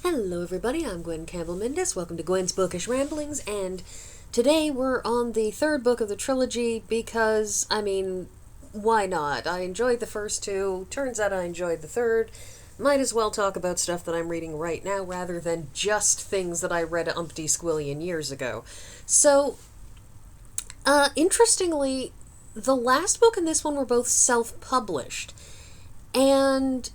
Hello everybody, I'm Gwen Campbell-Mindes. Welcome to Gwen's Bookish Ramblings, and today we're on the third book of the trilogy because, why not? I enjoyed the first two, turns out I enjoyed the third. Might as well talk about stuff that I'm reading right now rather than just things that I read umpty squillion years ago. So, interestingly, the last book and this one were both self-published. And,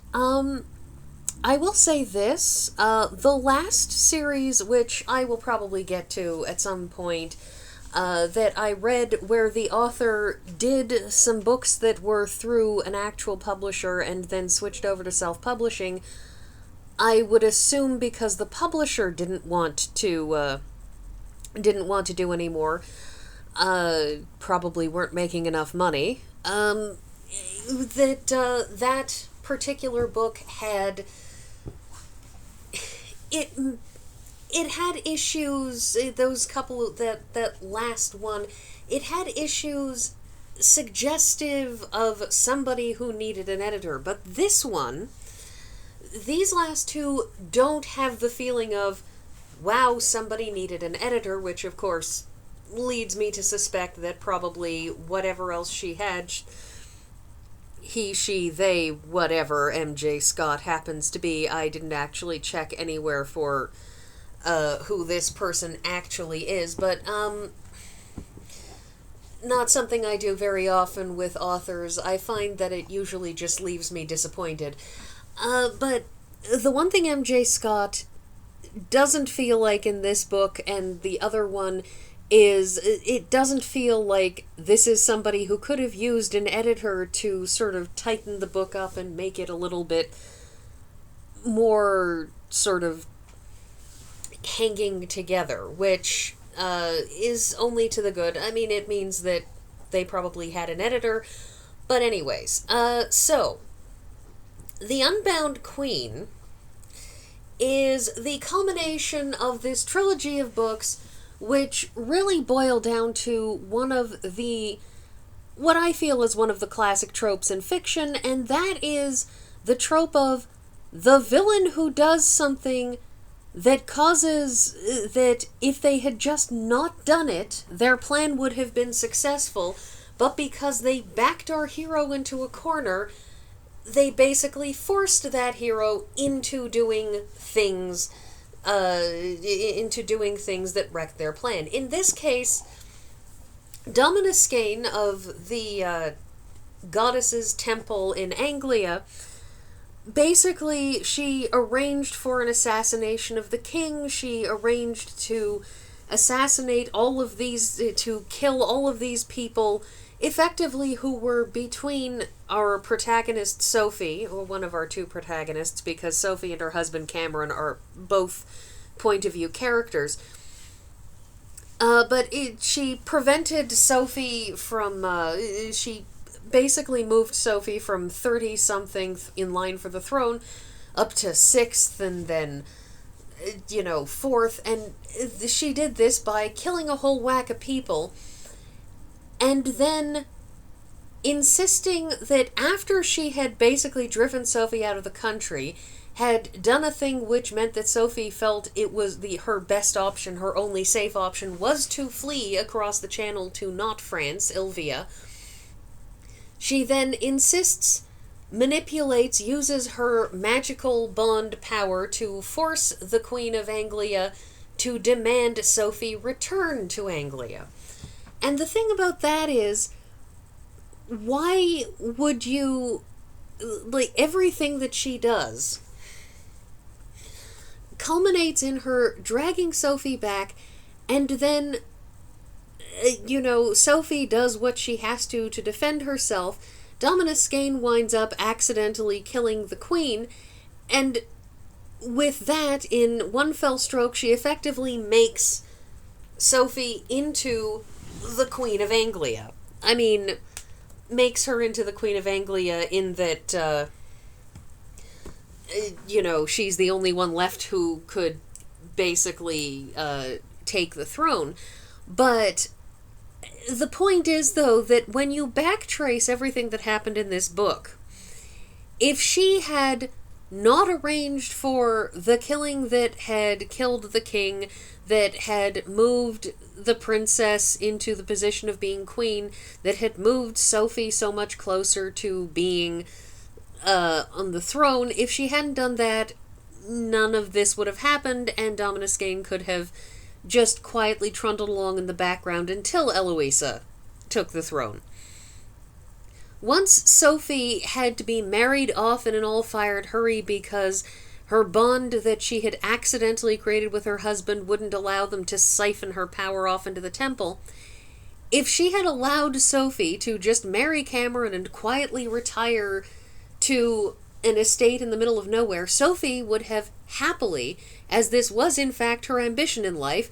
I will say this, the last series, which I will probably get to at some point, that I read where the author did some books that were through an actual publisher and then switched over to self-publishing, I would assume because the publisher didn't want to do any more, probably weren't making enough money, that particular book had... It had issues, that last one, it had issues suggestive of somebody who needed an editor. But this one, these last two don't have the feeling of, wow, somebody needed an editor, which of course leads me to suspect that probably whatever else she had, he, she, they, whatever MJ Scott happens to be. I didn't actually check anywhere for who this person actually is, but not something I do very often with authors. I find that it usually just leaves me disappointed. But the one thing MJ Scott doesn't feel like in this book and the other one is it doesn't feel like this is somebody who could have used an editor to sort of tighten the book up and make it a little bit more sort of hanging together, which is only to the good. I mean, it means that they probably had an editor. But anyways, so The Unbound Queen is the culmination of this trilogy of books which really boil down to one of the, what I feel is one of the classic tropes in fiction, and that is the trope of the villain who does something that causes, that if they had just not done it, their plan would have been successful, but because they backed our hero into a corner, they basically forced that hero into doing things that wrecked their plan. In this case, Dominus Skane of the goddess's temple in Anglia, basically she arranged for an assassination of the king. She arranged to assassinate all of these, to kill all of these people, effectively who were between our protagonist Sophie, or one of our two protagonists, because Sophie and her husband Cameron are both point-of-view characters. But she prevented Sophie from, she basically moved Sophie from 30-something in line for the throne up to 6th and then, 4th, and she did this by killing a whole whack of people and then insisting that after she had basically driven Sophie out of the country, had done a thing which meant that Sophie felt it was her best option, her only safe option, was to flee across the channel to not France, Ilvia. She then insists, manipulates, uses her magical bond power to force the Queen of Anglia to demand Sophie return to Anglia. And the thing about that is, why would you, everything that she does culminates in her dragging Sophie back, and then, Sophie does what she has to defend herself. Dominus Skane winds up accidentally killing the queen, and with that, in one fell stroke, she effectively makes Sophie into the Queen of Anglia. I mean, makes her into the Queen of Anglia in that, she's the only one left who could basically take the throne. But the point is, though, that when you backtrace everything that happened in this book, if she had not arranged for the killing that had killed the king, that had moved the princess into the position of being queen, that had moved Sophie so much closer to being on the throne. If she hadn't done that, none of this would have happened, and Dominus Gane could have just quietly trundled along in the background until Eloisa took the throne. Once Sophie had to be married off in an all-fired hurry because her bond that she had accidentally created with her husband wouldn't allow them to siphon her power off into the temple, if she had allowed Sophie to just marry Cameron and quietly retire to an estate in the middle of nowhere, Sophie would have happily, as this was in fact her ambition in life,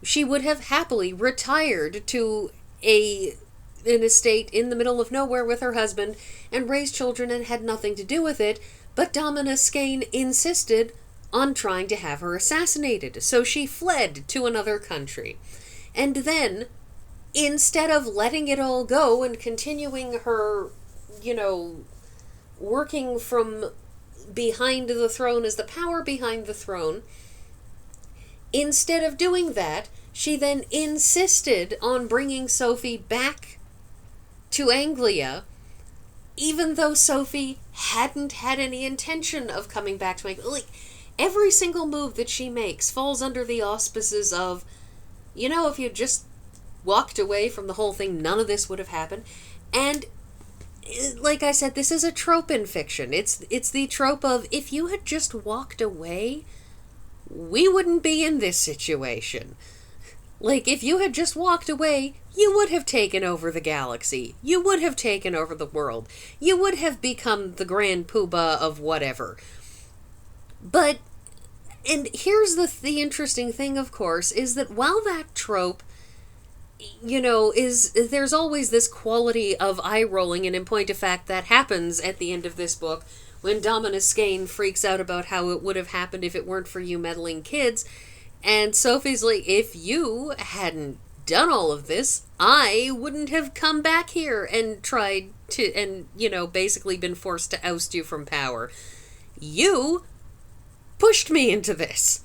she would have happily retired to an estate in the middle of nowhere with her husband and raised children and had nothing to do with it, but Dominus Gane insisted on trying to have her assassinated, so she fled to another country. And then, instead of letting it all go and continuing her, working from behind the throne as the power behind the throne, instead of doing that, she then insisted on bringing Sophie back to Anglia, even though Sophie hadn't had any intention of coming back to Anglia. Like, every single move that she makes falls under the auspices of, if you just walked away from the whole thing, none of this would have happened. And like I said, this is a trope in fiction. It's the trope of, if you had just walked away, we wouldn't be in this situation. Like, if you had just walked away, you would have taken over the galaxy. You would have taken over the world. You would have become the grand poobah of whatever. But, and here's the interesting thing, of course, is that while that trope, there's always this quality of eye-rolling, and in point of fact, that happens at the end of this book, when Dominus Gane freaks out about how it would have happened if it weren't for you meddling kids, and Sophie's like, if you hadn't done all of this, I wouldn't have come back here and tried to, and, basically been forced to oust you from power. You pushed me into this.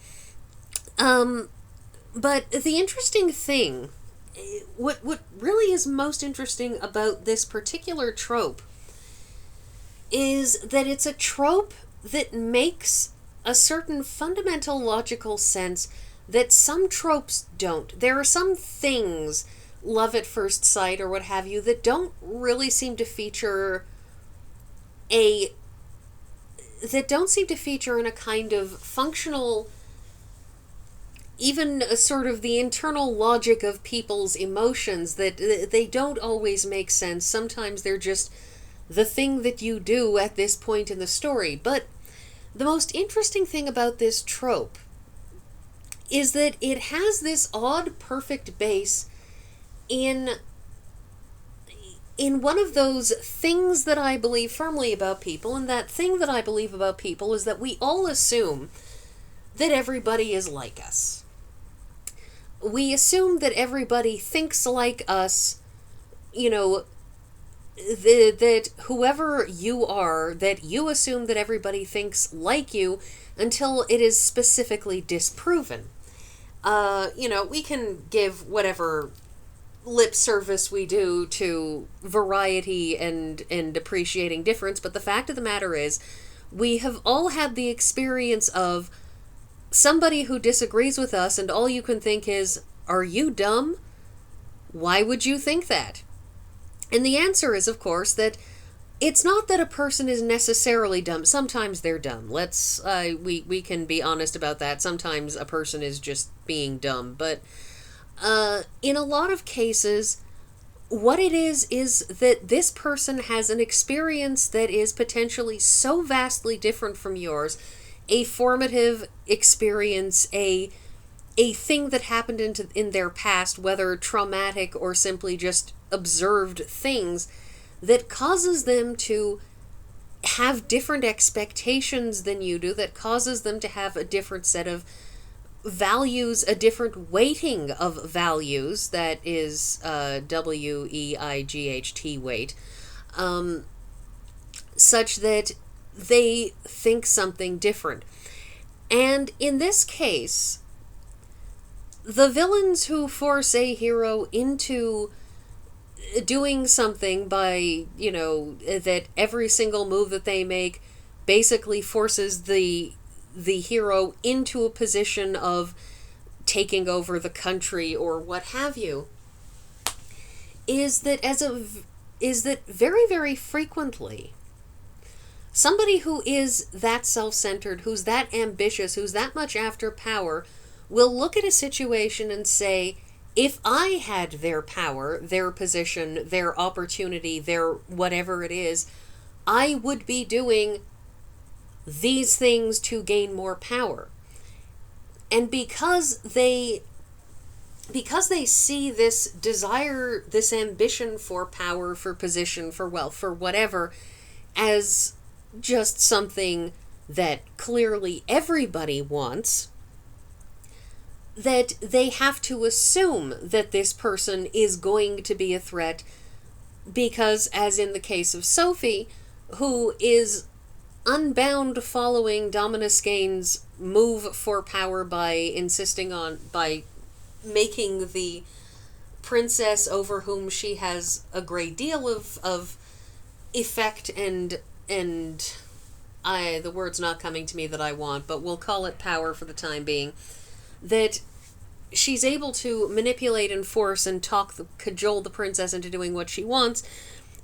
But the interesting thing, what really is most interesting about this particular trope is that it's a trope that makes a certain fundamental logical sense that some tropes don't. There are some things, love at first sight or what have you, that don't really seem to feature in a kind of functional, even a sort of the internal logic of people's emotions, that they don't always make sense. Sometimes they're just the thing that you do at this point in the story. But the most interesting thing about this trope is that it has this odd perfect base in one of those things that I believe firmly about people, and that thing that I believe about people is that we all assume that everybody is like us. We assume that everybody thinks like us, that whoever you are, that you assume that everybody thinks like you until it is specifically disproven. We can give whatever lip service we do to variety and appreciating difference, but the fact of the matter is, we have all had the experience of somebody who disagrees with us, and all you can think is, are you dumb? Why would you think that? And the answer is, of course, that it's not that a person is necessarily dumb. Sometimes they're dumb. We can be honest about that. Sometimes a person is just being dumb. But in a lot of cases, what it is that this person has an experience that is potentially so vastly different from yours, a formative experience, a thing that happened in their past, whether traumatic or simply just observed things, that causes them to have different expectations than you do, that causes them to have a different set of values, a different weighting of values, that is WEIGHT weight, such that they think something different. And in this case, the villains who force a hero into doing something by, that every single move that they make basically forces the hero into a position of taking over the country or what have you, is that very, very frequently somebody who is that self-centered, who's that ambitious, who's that much after power, will look at a situation and say, if I had their power, their position, their opportunity, their whatever it is, I would be doing these things to gain more power. And because they see this desire, this ambition for power, for position, for wealth, for whatever, as just something that clearly everybody wants, that they have to assume that this person is going to be a threat because, as in the case of Sophie, who is unbound following Dominus Gain's move for power by making the princess over whom she has a great deal of effect and the word's not coming to me that I want, but we'll call it power for the time being, that she's able to manipulate and force and cajole the princess into doing what she wants.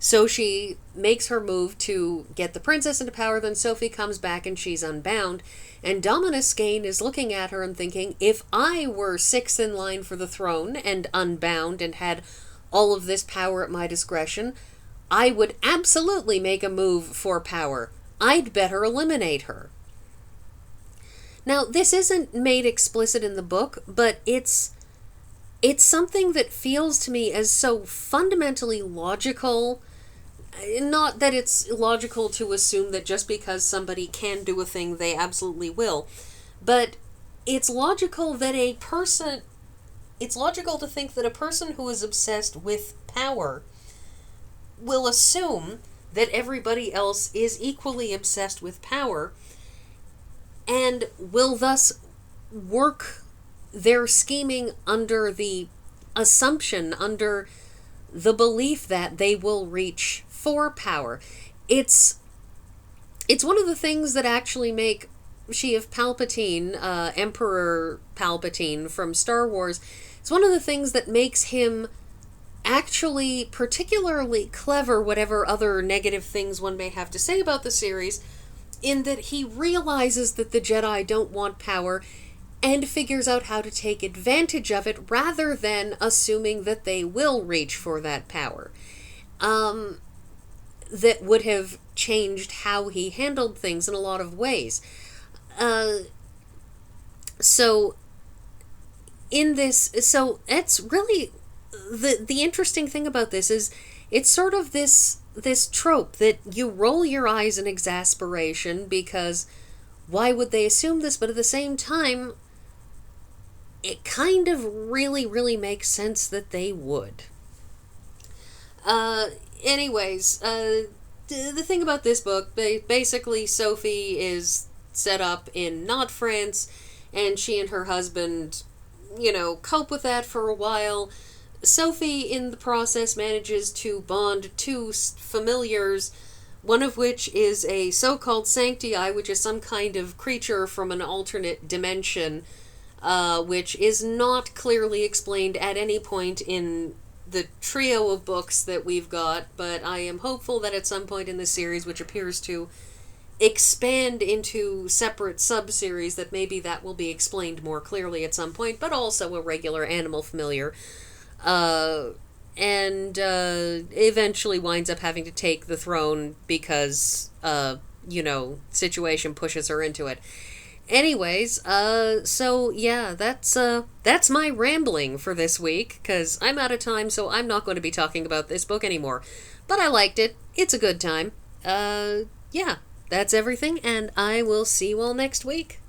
So she makes her move to get the princess into power, then Sophie comes back and she's unbound. And Dominus Gain is looking at her and thinking, if I were sixth in line for the throne and unbound and had all of this power at my discretion, I would absolutely make a move for power. I'd better eliminate her. Now, this isn't made explicit in the book, but it's something that feels to me as so fundamentally logical. Not that it's logical to assume that just because somebody can do a thing, they absolutely will. But it's logical that it's logical to think that a person who is obsessed with power will assume that everybody else is equally obsessed with power and will thus work their scheming under the assumption, under the belief that they will reach for power. It's one of the things that actually make Sheev Palpatine, Emperor Palpatine from Star Wars, it's one of the things that makes him actually particularly clever, whatever other negative things one may have to say about the series, in that he realizes that the Jedi don't want power and figures out how to take advantage of it rather than assuming that they will reach for that power. That would have changed how he handled things in a lot of ways. So it's really the interesting thing about this is it's sort of this trope that you roll your eyes in exasperation because why would they assume this? But at the same time, it kind of really, really makes sense that they would. Anyways, the thing about this book, basically Sophie is set up in not France, and she and her husband, cope with that for a while. Sophie, in the process, manages to bond two familiars, one of which is a so-called sanctii, which is some kind of creature from an alternate dimension, which is not clearly explained at any point in the trio of books that we've got, but I am hopeful that at some point in this series, which appears to expand into separate sub-series, that maybe that will be explained more clearly at some point, but also a regular animal familiar. And eventually winds up having to take the throne because, situation pushes her into it. Anyways, so yeah, that's my rambling for this week, because I'm out of time, so I'm not going to be talking about this book anymore. But I liked it. It's a good time. Yeah, that's everything, and I will see you all next week.